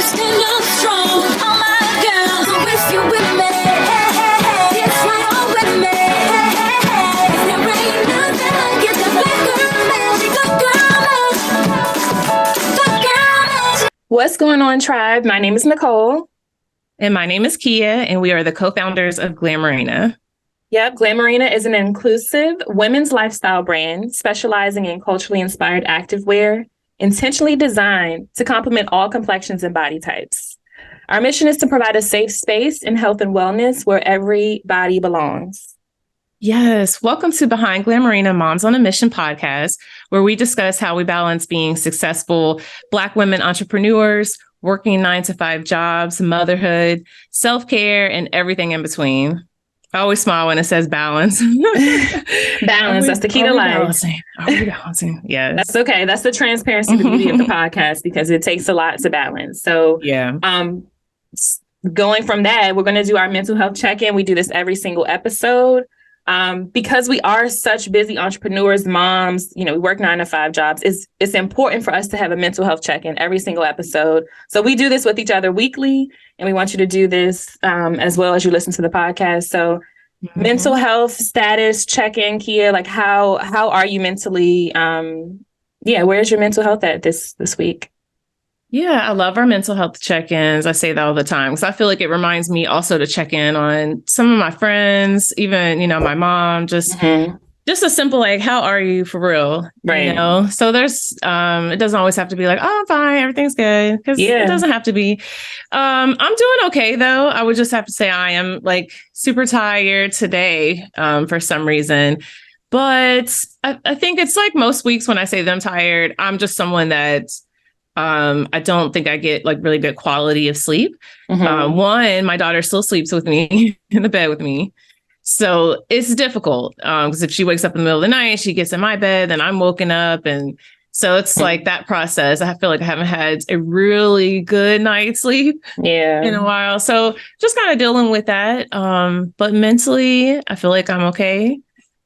stand up strong. All my girls, so if you're with me, it's right on with me. There ain't nothing like it. The black girl magic, black girl magic, black girl magic. What's going on, tribe? My name is Nicole. And my name is Kia, and we are the co-founders of Glamourina. Yep, Glamourina is an inclusive women's lifestyle brand specializing in culturally inspired activewear, intentionally designed to complement all complexions and body types. Our mission is to provide a safe space in health and wellness where every body belongs. Yes, welcome to Behind Glamourina Moms on a Mission podcast, where we discuss how we balance being successful Black women entrepreneurs, working 9-to-5 jobs, motherhood, self-care, and everything in between. I always smile when it says balance. Balance, that's the key to life. Are we balancing? Yes. That's okay. That's the transparency, the beauty of the podcast, because it takes a lot to balance. So yeah. Going from that, we're going to do our mental health check-in. We do this every single episode. Because we are such busy entrepreneurs, moms, we work 9-to-5 jobs. It's important for us to have a mental health check-in every single episode. So we do this with each other weekly, and we want you to do this as well as you listen to the podcast. So mental health status check-in, Kia, like how are you mentally? Where's your mental health at this week? Yeah, I love our mental health check-ins. I say that all the time because I feel like it reminds me also to check in on some of my friends, even, my mom, just a simple, like, how are you for real? Right. So there's, it doesn't always have to be like, oh, I'm fine, everything's good. Because it doesn't have to be. I'm doing okay, though. I would just have to say I am like super tired today for some reason. But I think it's like most weeks when I say that I'm tired, I'm just someone that I don't think I get like really good quality of sleep. One, my daughter still sleeps with me in the bed with me. So it's difficult because if she wakes up in the middle of the night, she gets in my bed, then I'm woken up. And so it's like that process. I feel like I haven't had a really good night's sleep in a while. So just kind of dealing with that. But mentally, I feel like I'm okay.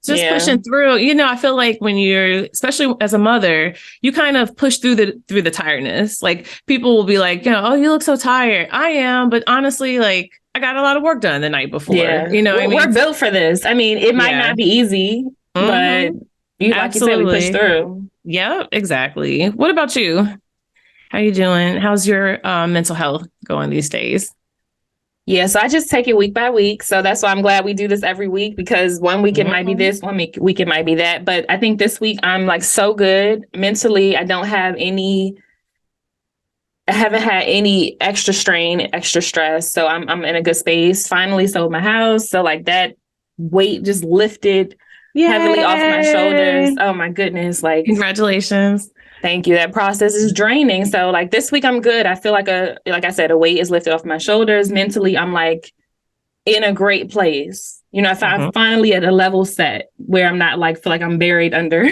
Just pushing through, I feel like when you're, especially as a mother, you kind of push through the tiredness. Like people will be like, oh, you look so tired. I am. But honestly, like I got a lot of work done the night before. We're built for this. I mean, it might not be easy, but you said, we push through. Yeah, exactly. What about you? How you doing? How's your mental health going these days? Yeah, so I just take it week by week. So that's why I'm glad we do this every week, because one week it might be this, one week it might be that. But I think this week I'm like so good mentally. I haven't had any extra strain, extra stress. So I'm in a good space. Finally sold my house. So like that weight just lifted heavily off my shoulders. Oh my goodness. Like congratulations. Thank you. That process is draining. So like this week I'm good. I feel like I said, a weight is lifted off my shoulders. Mentally, I'm like in a great place. I'm finally at a level set where I'm not like, feel like I'm buried under.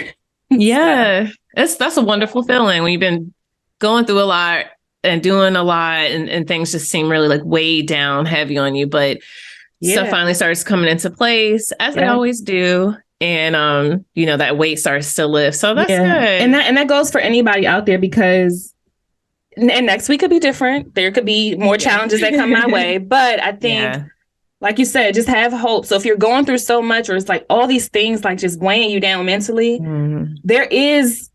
Yeah. That's a wonderful feeling when you've been going through a lot and doing a lot and things just seem really like weighed down heavy on you. But stuff finally starts coming into place as they always do. And, that weight starts to lift. So that's good. And that goes for anybody out there, because and next week could be different. There could be more challenges that come my way. But I think, like you said, just have hope. So if you're going through so much, or it's like all these things like just weighing you down mentally, there is,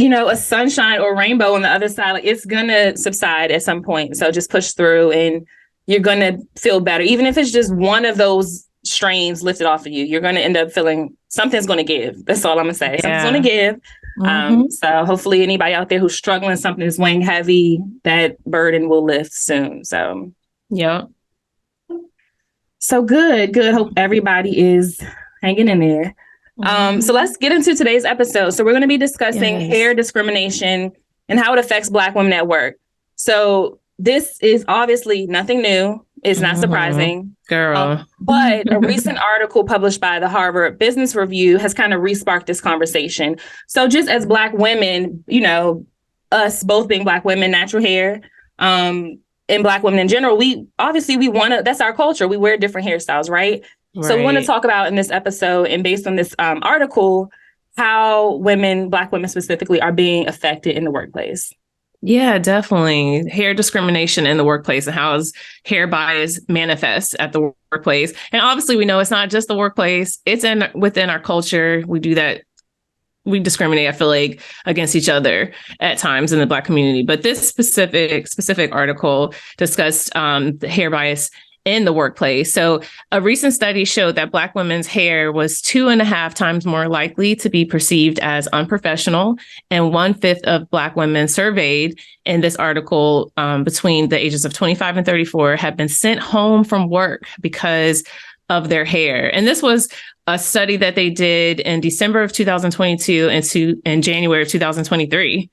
a sunshine or rainbow on the other side. Like it's going to subside at some point. So just push through and you're going to feel better. Even if it's just one of those strains lifted off of you, you're going to end up feeling something's going to give. That's all I'm going to say. Something's going to give. So hopefully anybody out there who's struggling, something is weighing heavy, that burden will lift soon. So, So good. Hope everybody is hanging in there. So let's get into today's episode. So we're going to be discussing hair discrimination and how it affects Black women at work. So this is obviously nothing new. It's not surprising. Girl. But a recent article published by the Harvard Business Review has kind of re-sparked this conversation. So just as Black women, us both being Black women, natural hair, and Black women in general, we want to, that's our culture. We wear different hairstyles, right? So we want to talk about in this episode, and based on this article, how Black women specifically, are being affected in the workplace. Yeah, definitely. Hair discrimination in the workplace and how is hair bias manifests at the workplace. And obviously we know it's not just the workplace, it's within our culture. We do that. We discriminate, I feel like, against each other at times in the Black community. But this specific article discussed the hair bias in the workplace. So a recent study showed that Black women's hair was 2.5 times more likely to be perceived as unprofessional. And 1/5 of Black women surveyed in this article between the ages of 25 and 34 have been sent home from work because of their hair. And this was a study that they did in December of 2022 and in January of 2023.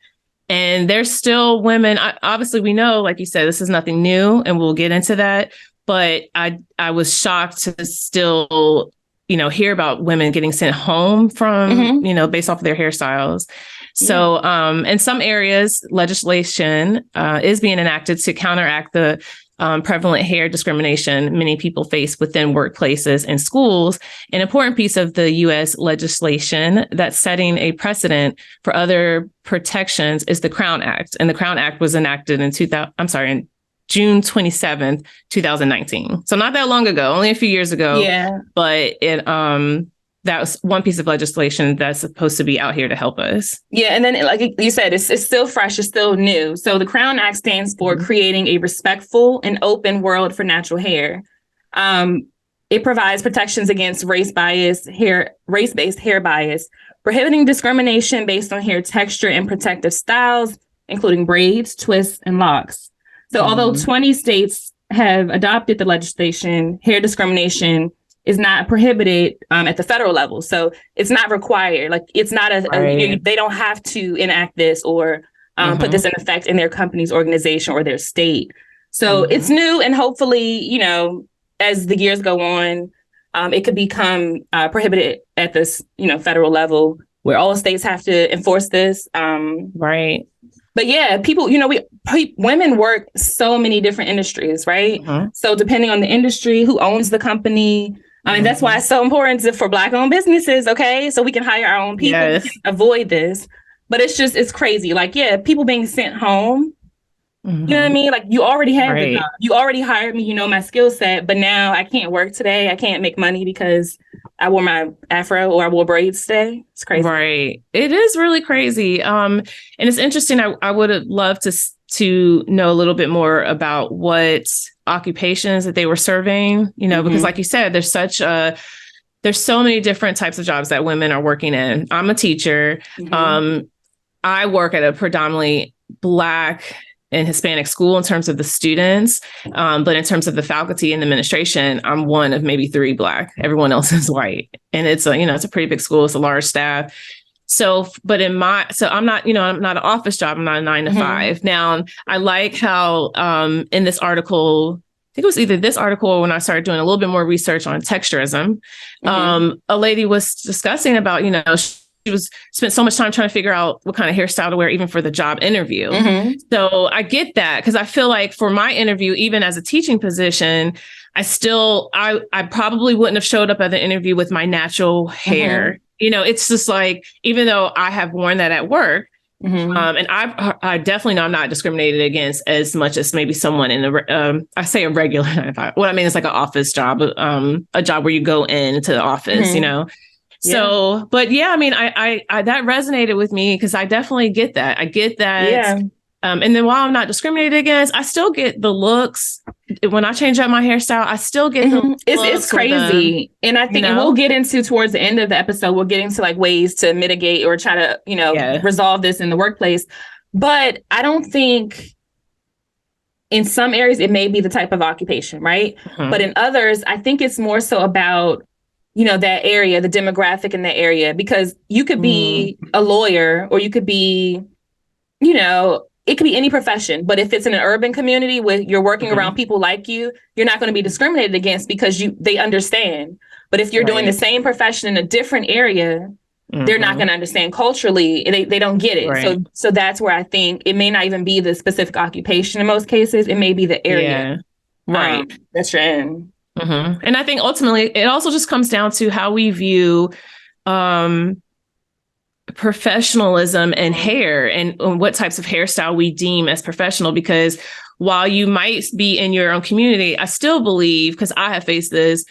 And there's still women, obviously we know, like you said, this is nothing new and we'll get into that. But I was shocked to still, hear about women getting sent home from, based off of their hairstyles. So in some areas, legislation is being enacted to counteract the prevalent hair discrimination many people face within workplaces and schools. An important piece of the U.S. legislation that's setting a precedent for other protections is the Crown Act. And the Crown Act was enacted in June 27th, 2019. So not that long ago, only a few years ago. Yeah. But that was one piece of legislation that's supposed to be out here to help us. Yeah. And then, like you said, it's still fresh, it's still new. So the Crown Act stands for creating a respectful and open world for natural hair. It provides protections against race-based hair bias, prohibiting discrimination based on hair texture and protective styles, including braids, twists, and locks. So although 20 states have adopted the legislation, hair discrimination is not prohibited at the federal level. So it's not required. Like it's not they don't have to enact this or put this in effect in their company's organization or their state. So it's new, and hopefully, as the years go on, it could become prohibited at this, federal level where all states have to enforce this. Right. But yeah, people, women work so many different industries, right? So depending on the industry, who owns the company, and that's why it's so important for Black-owned businesses, okay? So we can hire our own people, we can avoid this. But it's crazy. Like, yeah, people being sent home, you know what I mean? Like, you already have the job. You already hired me, my skill set, but now I can't work today. I can't make money because I wore my afro or I wore braids today. It's crazy. Right. It is really crazy. And it's interesting. I would have loved to know a little bit more about what occupations that they were serving, because like you said, there's so many different types of jobs that women are working in. I'm a teacher. I work at a predominantly Black and Hispanic school in terms of the students. But in terms of the faculty and administration, I'm one of maybe 3 Black. Everyone else is white. And it's it's a pretty big school. It's a large staff. So, but I'm not, I'm not an office job. I'm not a 9 to 5. Now, I like how in this article, I think it was either this article or when I started doing a little bit more research on texturism, a lady was discussing about, she spent so much time trying to figure out what kind of hairstyle to wear, even for the job interview. So I get that, because I feel like for my interview, even as a teaching position, I probably wouldn't have showed up at the interview with my natural hair. It's just like, even though I have worn that at work, and I definitely know I'm not discriminated against as much as maybe someone in I say a regular 9 to 5. What I mean is like an office job, a job where you go into the office, So, but yeah, I mean, I that resonated with me because I definitely get that. I get that. Yeah. And then while I'm not discriminated against, I still get the looks. When I change up my hairstyle, I still get the looks. It's crazy. And I think we'll get into towards the end of the episode, we'll get into like ways to mitigate or try to, resolve this in the workplace. But I don't think in some areas it may be the type of occupation, right? But in others, I think it's more so about that area, the demographic in that area, because you could be a lawyer or you could be, it could be any profession. But if it's in an urban community where you're working around people like you, you're not going to be discriminated against because they understand. But if you're doing the same profession in a different area, they're not going to understand culturally. They don't get it. So that's where I think it may not even be the specific occupation in most cases. It may be the area that you're in. And I think ultimately it also just comes down to how we view professionalism and hair and what types of hairstyle we deem as professional. Because while you might be in your own community, I still believe, because I have faced this,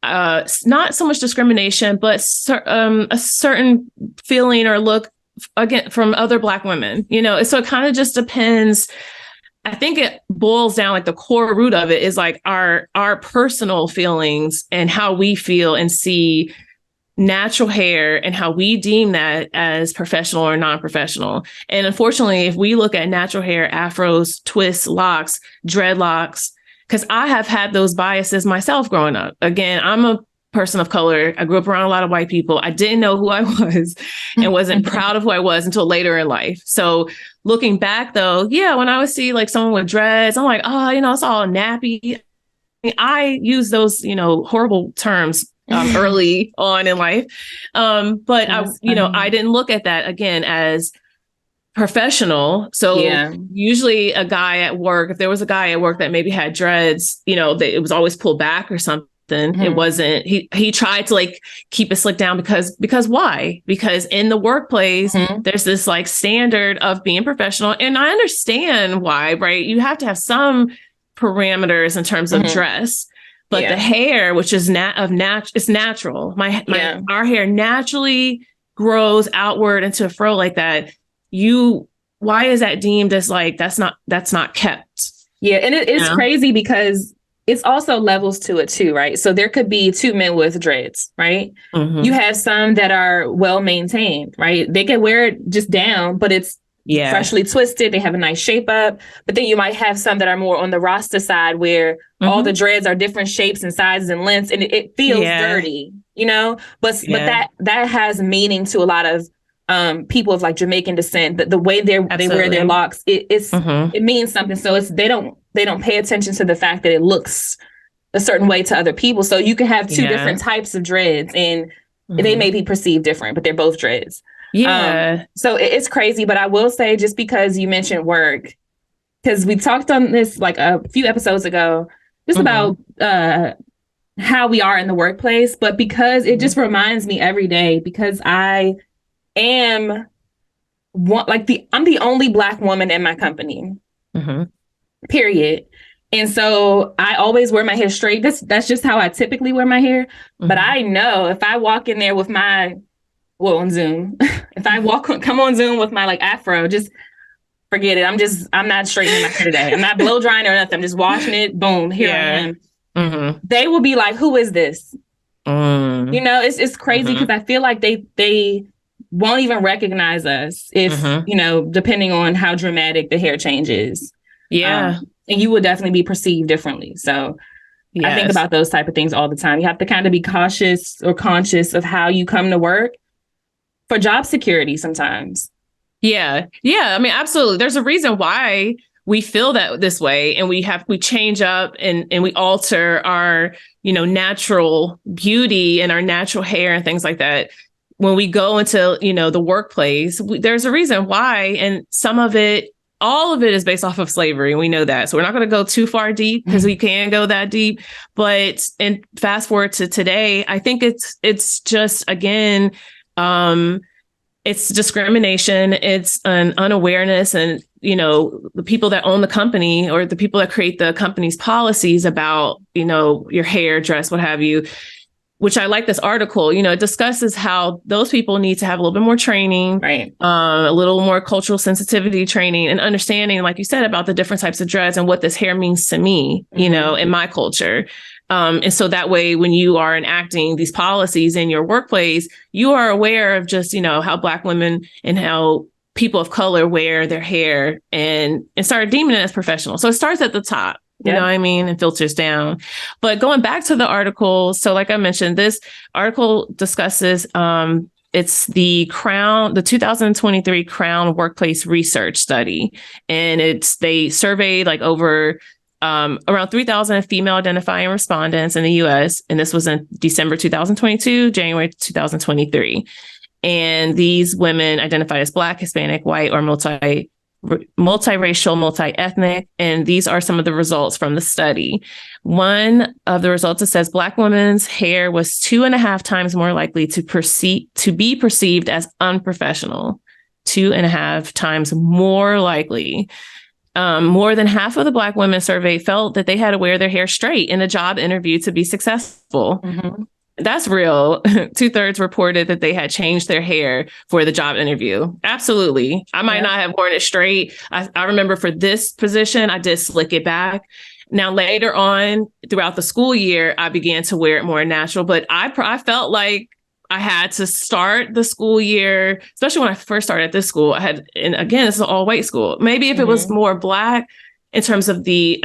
not so much discrimination, but a certain feeling or look again from other Black women, so it kind of just depends. I think it boils down, like the core root of it is like our personal feelings and how we feel and see natural hair and how we deem that as professional or non-professional. And unfortunately, if we look at natural hair, afros, twists, locks, dreadlocks, because I have had those biases myself growing up. Again, I'm a person of color. I grew up around a lot of white people. I didn't know who I was and wasn't proud of who I was until later in life. So looking back though, when I would see like someone with dreads, I'm like, oh, it's all nappy. I use those, horrible terms early on in life. But I didn't look at that again as professional. So usually a guy at work, if there was a guy at work that maybe had dreads, it was always pulled back or something. It wasn't, he tried to like keep it slicked down because why? Because in the workplace, there's this like standard of being professional. And I understand why, right? You have to have some parameters in terms of dress, but the hair, which is it's natural. Our hair naturally grows outward into a fro like that. Why is that deemed as like, that's not kept? Yeah. And it is crazy because it's also levels to it too, right? So there could be two men with dreads, right? You have some that are well maintained, right? They can wear it just down, but it's freshly twisted. They have a nice shape up. But then you might have some that are more on the Rasta side where all the dreads are different shapes and sizes and lengths, and it feels dirty, But that has meaning to a lot of people of like Jamaican descent. The way they wear their locks, it means something. So they don't pay attention to the fact that it looks a certain way to other people. So you can have two different types of dreads and they may be perceived different, but they're both dreads. So it's crazy. But I will say, just because you mentioned work, because we talked on this like a few episodes ago, just about how we are in the workplace, but because it just reminds me every day, because I am I'm the only Black woman in my company. Period. And so I always wear my hair straight. That's just how I typically wear my hair. But I know if I walk in there with on Zoom, if I come on Zoom with my like afro, just forget it. I'm not straightening my hair today. I'm not blow drying or nothing. I'm just washing it. Boom. Here I am. They will be like, who is this? It's crazy because I feel like they won't even recognize us if, depending on how dramatic the hair change is. And you will definitely be perceived differently. So I think about those type of things all the time. You have to kind of be cautious or conscious of how you come to work for job security sometimes. Yeah. I mean, absolutely. There's a reason why we feel that this way, and we change up and we alter our, natural beauty and our natural hair and things like that. When we go into, the workplace, there's a reason why. And all of it is based off of slavery. We know that. So we're not going to go too far deep because we can go that deep. But and fast forward to today, I think it's just, again, it's discrimination. It's an unawareness. And, the people that own the company or the people that create the company's policies about, your hair, dress, what have you, which I like this article, it discusses how those people need to have a little bit more training, right? A little more cultural sensitivity training and understanding, like you said, about the different types of dreads and what this hair means to me, in my culture. And so that way, when you are enacting these policies in your workplace, you are aware of just, how Black women and how people of color wear their hair and start deeming it as professional. So it starts at the top. You know what I mean? And filters down. But going back to the article, so like I mentioned, this article discusses it's the 2023 Crown Workplace Research Study. And they surveyed like over around 3,000 female identifying respondents in the US. And this was in December 2022, January 2023. And these women identified as Black, Hispanic, white, or multiracial, multi-ethnic, and these are some of the results from the study. One of the results, it says Black women's hair was 2.5 times more likely to be perceived as unprofessional. 2.5 times more likely. More than half of the Black women surveyed felt that they had to wear their hair straight in a job interview to be successful. Mm-hmm. That's real. 2/3 reported that they had changed their hair for the job interview. Absolutely. I might not have worn it straight. I remember for this position, I did slick it back. Now, later on throughout the school year, I began to wear it more natural, but I felt like I had to start the school year, especially when I first started at this school. And again, this is an all white school. Maybe if it was more Black in terms of the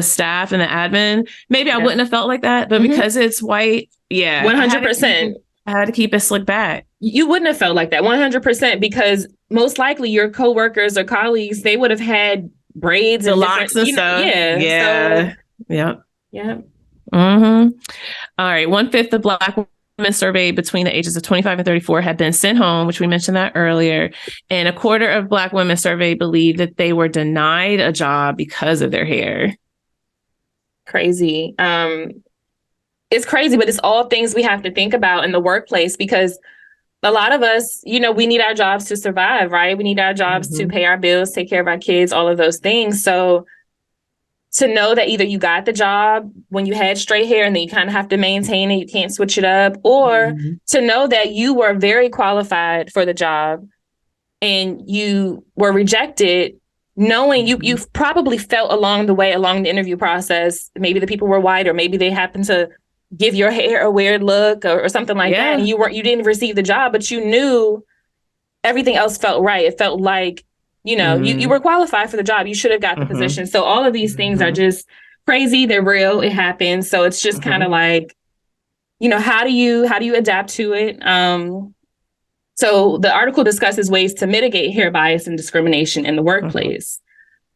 staff and the admin, maybe I wouldn't have felt like that. But because it's white, 100%. I had to keep it slicked back. You wouldn't have felt like that 100% because most likely your coworkers or colleagues, they would have had braids and locks and stuff. Yeah. Mm-hmm. All right. 1/5 of Black women surveyed between the ages of 25 and 34 had been sent home, which we mentioned that earlier. And 1/4 of Black women surveyed believed that they were denied a job because of their hair. Crazy. It's crazy, but it's all things we have to think about in the workplace because a lot of us, we need our jobs to survive, right? We need our jobs to pay our bills, take care of our kids, all of those things. So to know that either you got the job when you had straight hair and then you kind of have to maintain it, you can't switch it up, or to know that you were very qualified for the job and you were rejected, knowing you've probably felt along the interview process, maybe the people were white or maybe they happened to give your hair a weird look or something like that. And you didn't receive the job, but you knew everything else felt right. It felt like, you were qualified for the job. You should have got the position. So all of these things are just crazy. They're real. It happens. So it's just kind of like, how do you adapt to it? So the article discusses ways to mitigate hair bias and discrimination in the workplace.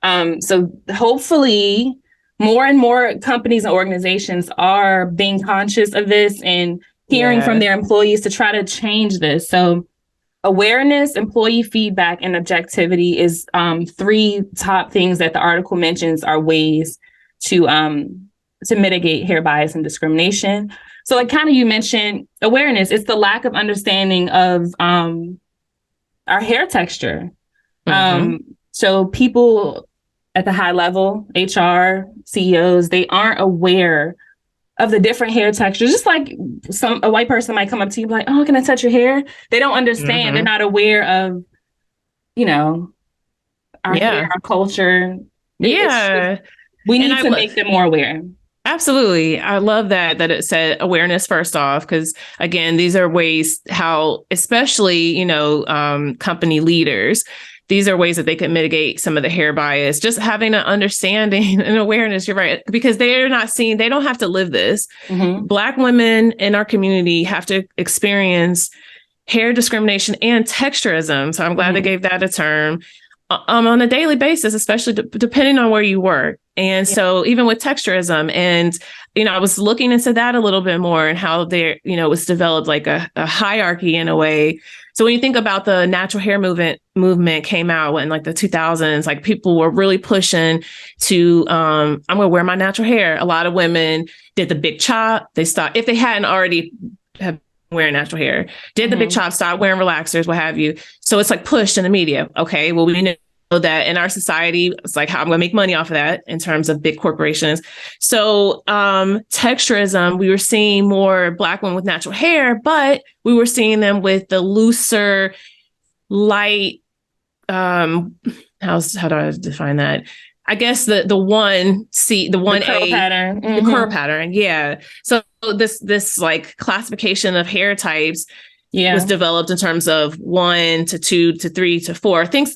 So hopefully more and more companies and organizations are being conscious of this and hearing from their employees to try to change this. So awareness, employee feedback, and objectivity is 3 top things that the article mentions are ways to mitigate hair bias and discrimination. So like kind of you mentioned awareness, it's the lack of understanding of our hair texture. So people at the high level, HR, CEOs, they aren't aware of the different hair textures. Just like a white person might come up to you like, oh, can I touch your hair? They don't understand. They're not aware of, our hair, our culture. Yeah. We need to make them more aware. Absolutely. I love that it said awareness first off, because again, these are ways how, especially, company leaders, these are ways that they can mitigate some of the hair bias, just having an understanding and awareness. You're right, because they're not seeing, they don't have to live this. Black women in our community have to experience hair discrimination and texturism. So I'm glad they gave that a term on a daily basis, especially depending on where you work. And so even with texturism and, I was looking into that a little bit more and how there, it was developed like a hierarchy in a way. So when you think about the natural hair movement came out in like the 2000s, like people were really pushing to, I'm going to wear my natural hair. A lot of women did the big chop. They stopped, if they hadn't already have wearing natural hair, did the big chop, stopped wearing relaxers, what have you. So it's like pushed in the media. Okay, well, we know that in our society, it's like how I'm going to make money off of that in terms of big corporations. So texturism, we were seeing more Black women with natural hair, but we were seeing them with the looser, light, how do I define that? I guess the 1C, the 1A pattern. The curl pattern. Yeah. So this like classification of hair types was developed in terms of 1 to 2 to 3 to 4. I think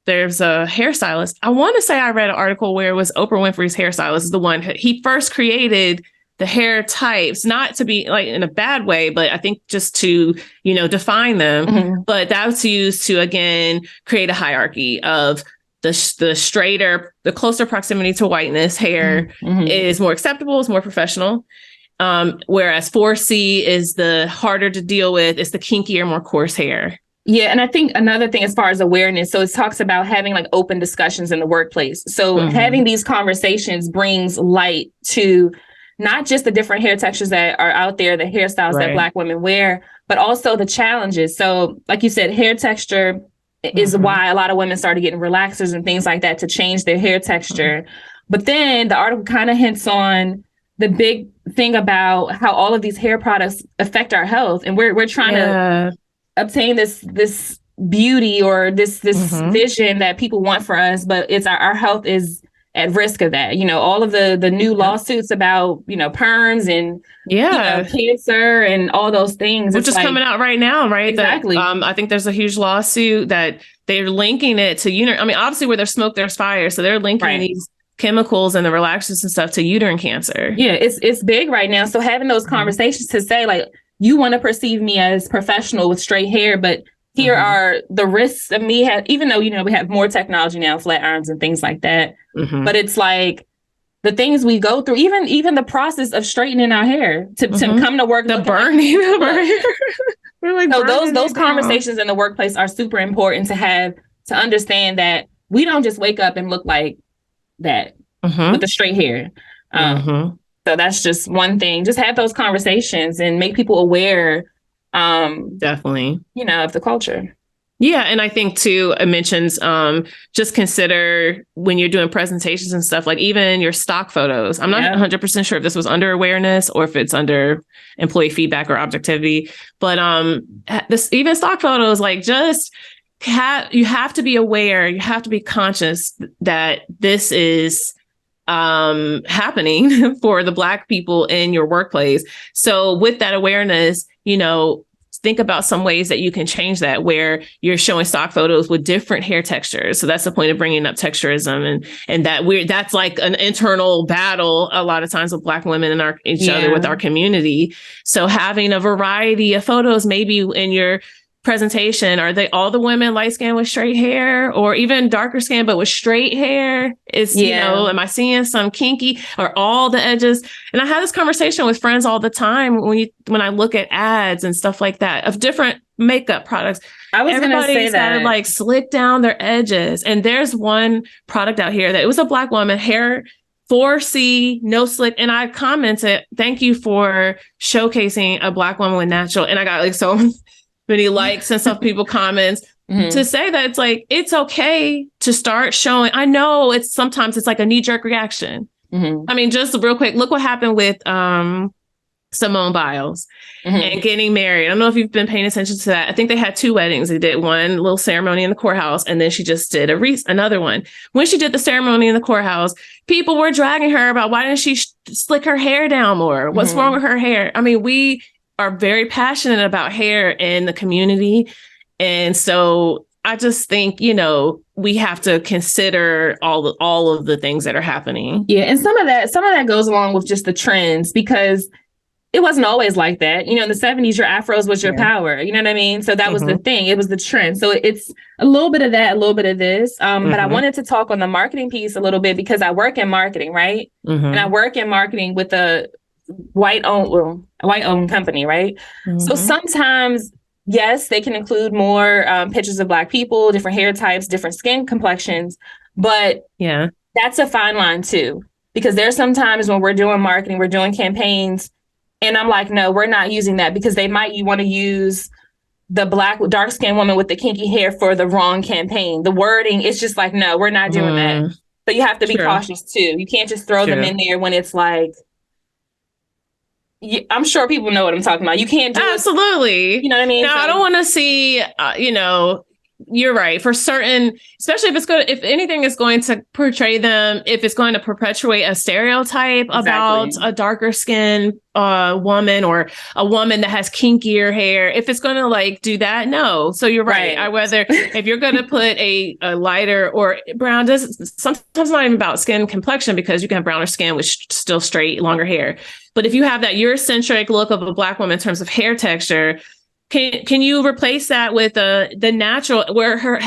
there's a hairstylist. I want to say I read an article where it was Oprah Winfrey's hairstylist is the one. He first created the hair types, not to be like in a bad way, but I think just to, define them. But that was used to, again, create a hierarchy of the straighter, the closer proximity to whiteness hair is more acceptable, is more professional. Whereas 4C is the harder to deal with, it's the kinkier, more coarse hair. Yeah. And I think another thing as far as awareness, so it talks about having like open discussions in the workplace. So having these conversations brings light to not just the different hair textures that are out there, the hairstyles that Black women wear, but also the challenges. So like you said, hair texture is why a lot of women started getting relaxers and things like that to change their hair texture. But then the article kind of hints on the big thing about how all of these hair products affect our health. And we're trying to obtain this beauty or this vision that people want for us, but it's our health is at risk of that. You know, all of the new lawsuits about, you know, perms and cancer and all those things. Which is like, coming out right now, right? Exactly. That, I think there's a huge lawsuit that they're linking it to uterine. I mean, obviously where there's smoke, there's fire. So they're linking these chemicals and the relaxers and stuff to uterine cancer. Yeah, it's big right now. So having those conversations to say like, you want to perceive me as professional with straight hair, but here are the risks of me, even though, you know, we have more technology now, flat irons and things like that. But it's like the things we go through, even the process of straightening our hair to come to work. The burning of our hair. We're like, so those conversations in the workplace are super important to have, to understand that we don't just wake up and look like that with the straight hair. So that's just one thing. Just have those conversations and make people aware. Definitely. You know, of the culture. Yeah. And I think too, it mentions just consider when you're doing presentations and stuff, like even your stock photos. I'm not 100% sure if this was under awareness or if it's under employee feedback or objectivity, but this even stock photos, like just you have to be aware, you have to be conscious that this is happening for the Black people in your workplace. So with that awareness, you know, think about some ways that you can change that, where you're showing stock photos with different hair textures. So that's the point of bringing up texturism, and that's like an internal battle a lot of times with Black women and each other with our community. So having a variety of photos, maybe in your presentation, are they all the women light skin with straight hair, or even darker skin but with straight hair? Is you know, am I seeing some kinky or all the edges? And I have this conversation with friends all the time when I look at ads and stuff like that of different makeup products. Everybody's got to like slick down their edges. And there's one product out here that it was a Black woman hair 4C, no slick. And I commented, thank you for showcasing a Black woman with natural. And I got like so many likes and some people comments to say that it's like, it's okay to start showing. I know sometimes it's like a knee-jerk reaction. I mean, just real quick, look what happened with Simone Biles and getting married. I don't know if you've been paying attention to that. I think they had 2 weddings. They did one little ceremony in the courthouse, and then she just did another one. When she did the ceremony in the courthouse, people were dragging her about why didn't she slick her hair down more? What's wrong with her hair? I mean, we are very passionate about hair in the community. And so I just think, you know, we have to consider all of the things that are happening. Yeah. And some of that goes along with just the trends, because it wasn't always like that. You know, in the 70s, your afros was your power. You know what I mean? So that was the thing. It was the trend. So it's a little bit of that, a little bit of this. But I wanted to talk on the marketing piece a little bit, because I work in marketing, right? And I work in marketing with a white-owned company, right? So sometimes, yes, they can include more pictures of Black people, different hair types, different skin complexions, but that's a fine line too, because there's sometimes when we're doing marketing, we're doing campaigns, and I'm like, no, we're not using that, because you want to use the Black dark-skinned woman with the kinky hair for the wrong campaign. The wording, it's just like, no, we're not doing that. So you have to be cautious too. You can't just throw them in there when it's like, I'm sure people know what I'm talking about. You can't do absolutely. You know what I mean? No, I don't want to see, you know, you're right. For certain, especially if anything is going to portray them, if it's going to perpetuate a stereotype about a darker skinned woman or a woman that has kinkier hair, if it's going to like do that, no. So you're right. If you're going to put a lighter or brown, sometimes not even about skin complexion, because you can have browner skin with still straight, longer hair. But if you have that Eurocentric look of a Black woman in terms of hair texture, can you replace that with the natural, where her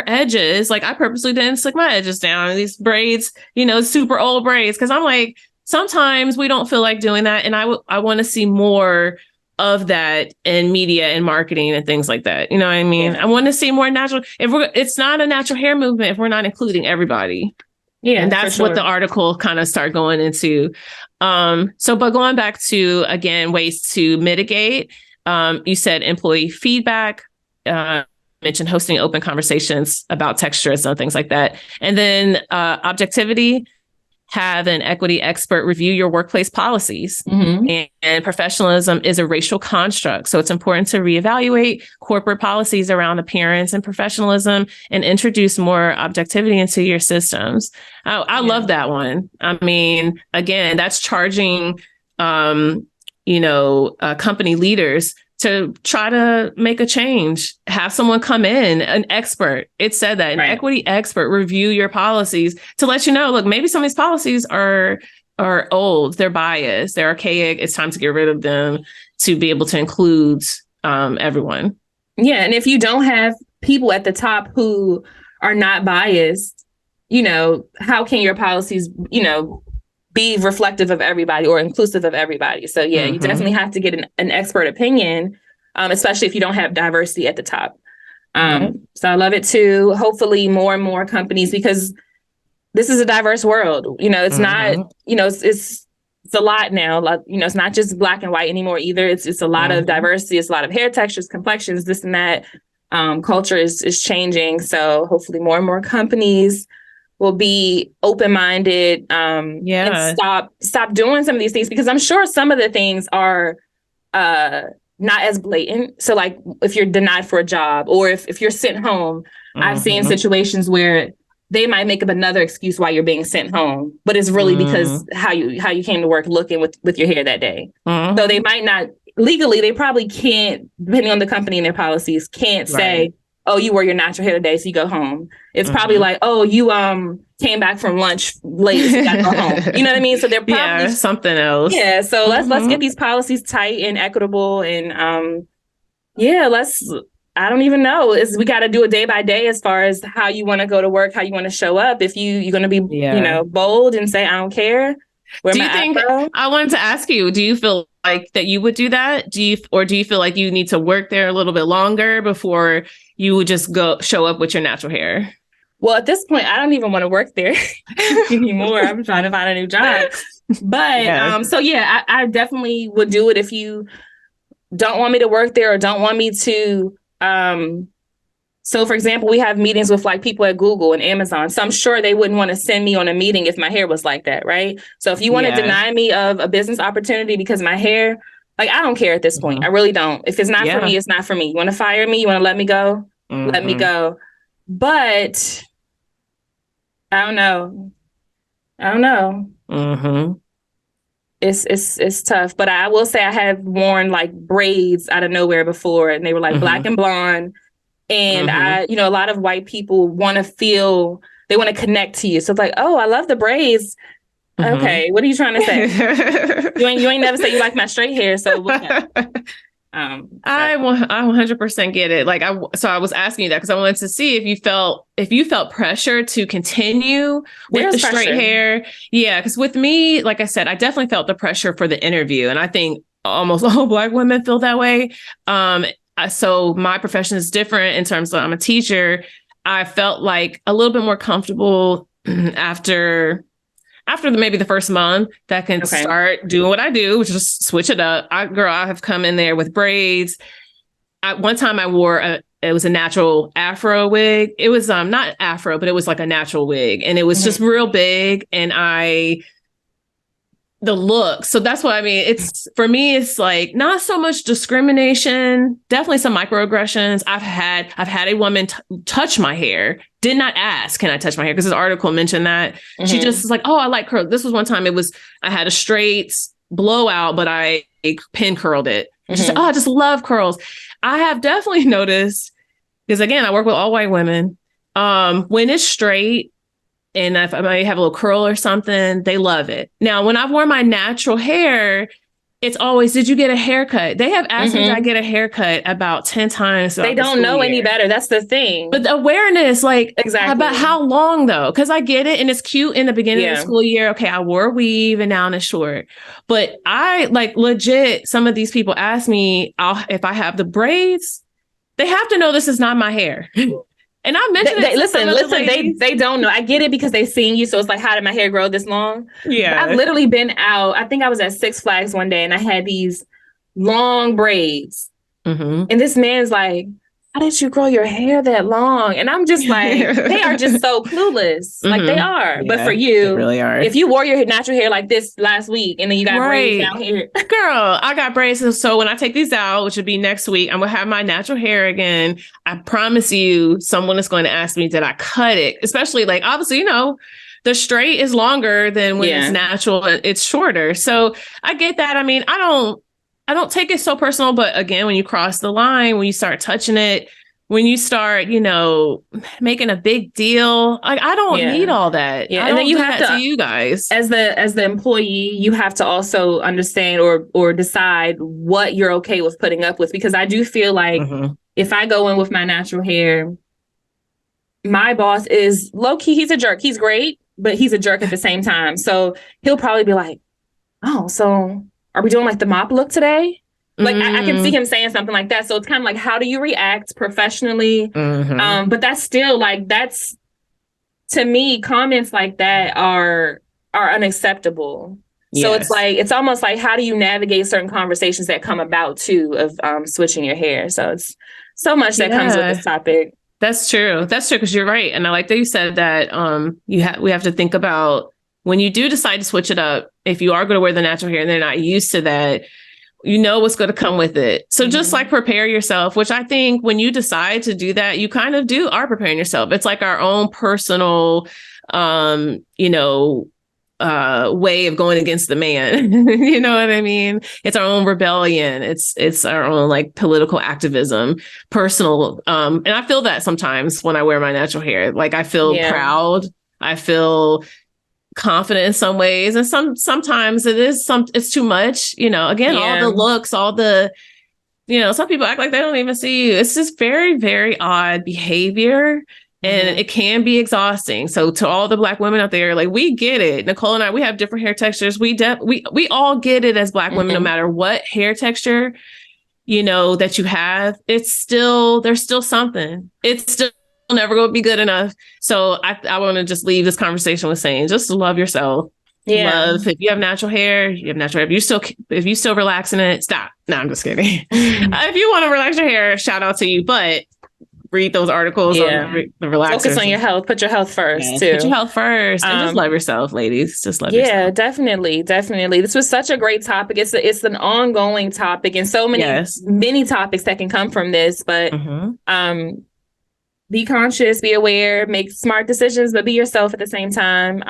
edges, like I purposely didn't slick my edges down, these braids, you know, super old braids, because I'm like, sometimes we don't feel like doing that, and I want to see more of that in media and marketing and things like that. You know what I mean? I want to see more natural. It's not a natural hair movement if we're not including everybody. Yeah. And that's what the article kind of started going into. But going back to, again, ways to mitigate, you said employee feedback, mentioned hosting open conversations about textures and things like that. And then objectivity, have an equity expert review your workplace policies. And professionalism is a racial construct. So it's important to reevaluate corporate policies around appearance and professionalism and introduce more objectivity into your systems. I love that one. I mean, again, that's charging, company leaders to try to make a change, have someone come in, an expert. It said that an equity expert review your policies to let you know, look, maybe some of these policies are old, they're biased, they're archaic. It's time to get rid of them to be able to include everyone. Yeah. And if you don't have people at the top who are not biased, how can your policies, be reflective of everybody or inclusive of everybody? So you definitely have to get an expert opinion, especially if you don't have diversity at the top. So I love it too. Hopefully more and more companies, because this is a diverse world. It's not, it's a lot now. It's not just black and white anymore either. It's a lot of diversity. It's a lot of hair textures, complexions, this and that. Culture is changing. So hopefully more and more companies will be open-minded and stop doing some of these things, because I'm sure some of the things are not as blatant. So like if you're denied for a job or if you're sent home, I've seen situations where they might make up another excuse why you're being sent home, but it's really because how you came to work looking with your hair that day. So they might not legally, they probably can't, depending on the company and their policies, can't say, oh, you wore your natural hair today, so you go home. It's probably like, oh, you came back from lunch late, so you gotta go home. You know what I mean? So they're probably something else. Yeah. So let's get these policies tight and equitable, and I don't even know. We got to do it day by day as far as how you want to go to work, how you want to show up. If you're going to be, bold and say, I don't care. Do you think, I wanted to ask you, do you feel like that you would do that? Do you feel like you need to work there a little bit longer before you would just show up with your natural hair? Well, at this point, I don't even want to work there anymore. I'm trying to find a new job. But I definitely would do it if you don't want me to work there or don't want me to. So, for example, we have meetings with like people at Google and Amazon. So I'm sure they wouldn't want to send me on a meeting if my hair was like that. Right. So if you want to deny me of a business opportunity because my hair, like, I don't care at this point. I really don't. If it's not for me, it's not for me. You want to fire me? You want to let me go? Let me go. But I don't know. It's tough. But I will say I have worn like braids out of nowhere before, and they were like black and blonde. And a lot of white people want to connect to you. So it's like, oh, I love the braids. Okay, what are you trying to say? you ain't never said you like my straight hair. So I 100% get it. So I was asking you that because I wanted to see if you felt pressure to continue with the straight hair. Yeah, because with me, like I said, I definitely felt the pressure for the interview, and I think almost all Black women feel that way. So my profession is different in terms of I'm a teacher. I felt like a little bit more comfortable after maybe the first month that can start doing what I do, which is just switch it up. I have come in there with braids. One time I wore it was a natural Afro wig. It was not Afro, but it was like a natural wig, and it was just real big. And the look. So that's what I mean. It's for me, it's like not so much discrimination, definitely some microaggressions. I've had a woman touch my hair, did not ask, can I touch my hair? Because this article mentioned that. She just was like, oh, I like curls. This was one time I had a straight blowout, but I pin curled it. And she said, oh, I just love curls. I have definitely noticed, because again, I work with all white women. When it's straight, and if I might have a little curl or something, they love it. Now, when I wore my natural hair, it's always, did you get a haircut? They have asked me, did I get a haircut about 10 times. They don't know any better. That's the thing. But the awareness, like, exactly. About how long though? Because I get it. And it's cute in the beginning of the school year. Okay, I wore a weave and now it's short. But I like legit, some of these people ask me if I have the braids, they have to know this is not my hair. And I mentioned they don't know. I get it because they've seen you. So it's like, how did my hair grow this long? Yeah. But I've literally been out. I think I was at Six Flags one day and I had these long braids. And this man's like, how did you grow your hair that long? And I'm just like, they are just so clueless. Like they are. Yeah, but for you, they really are. If you wore your natural hair like this last week and then you got braids down here. Girl, I got braids. So when I take these out, which would be next week, I'm going to have my natural hair again. I promise you, someone is going to ask me, did I cut it? Especially like, obviously, you know, the straight is longer than when it's natural. It's shorter. So I get that. I mean, I don't take it so personal, but again, when you cross the line, when you start touching it, when you start, you know, making a big deal, I don't need all that. Yeah, and then you have to, you guys, as the employee, you have to also understand or decide what you're okay with putting up with, because I do feel like if I go in with my natural hair, my boss is low key. He's a jerk. He's great, but he's a jerk at the same time. So he'll probably be like, "Oh, so." Are we doing like the mop look today? Like I can see him saying something like that. So it's kind of like, how do you react professionally? But that's still like, that's, to me, comments like that are unacceptable. Yes. So it's like, it's almost like, how do you navigate certain conversations that come about too of switching your hair? So it's so much that comes with this topic. That's true. That's true. Because you're right. And I like that you said that we have to think about, when you do decide to switch it up, if you are going to wear the natural hair and they're not used to that, you know what's going to come with it. So just like prepare yourself, which I think when you decide to do that, you kind of are preparing yourself. It's like our own personal, way of going against the man. You know what I mean? It's our own rebellion. It's our own like political activism, personal. And I feel that sometimes when I wear my natural hair, like I feel proud. I feel confident in some ways, and sometimes it's too much, you know. Again, all the looks, all the, you know, some people act like they don't even see you. It's just very, very odd behavior, and it can be exhausting. So to all the Black women out there, like, we get it. Nicole and I, we have different hair textures. We all get it as Black women, no matter what hair texture, you know, that you have. There's still something. It's still never going to be good enough. So I want to just leave this conversation with saying, just love yourself. Love. If you have natural hair, you have natural hair. If you still relaxing it, stop. No, I'm just kidding. If you want to relax your hair, shout out to you. But read those articles on the relaxers. Focus on your health. Put your health first too. Put your health first, and just love yourself, ladies. Just love yourself. Yeah, definitely. This was such a great topic. It's an ongoing topic, and so many topics that can come from this. But be conscious, be aware, make smart decisions, but be yourself at the same time.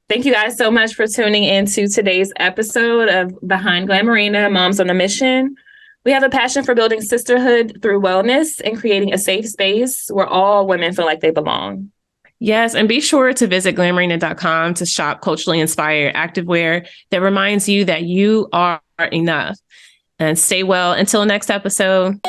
Thank you guys so much for tuning into today's episode of Behind Glamourina, Moms on a Mission. We have a passion for building sisterhood through wellness and creating a safe space where all women feel like they belong. Yes, and be sure to visit glamourina.com to shop culturally inspired activewear that reminds you that you are enough. And stay well until next episode.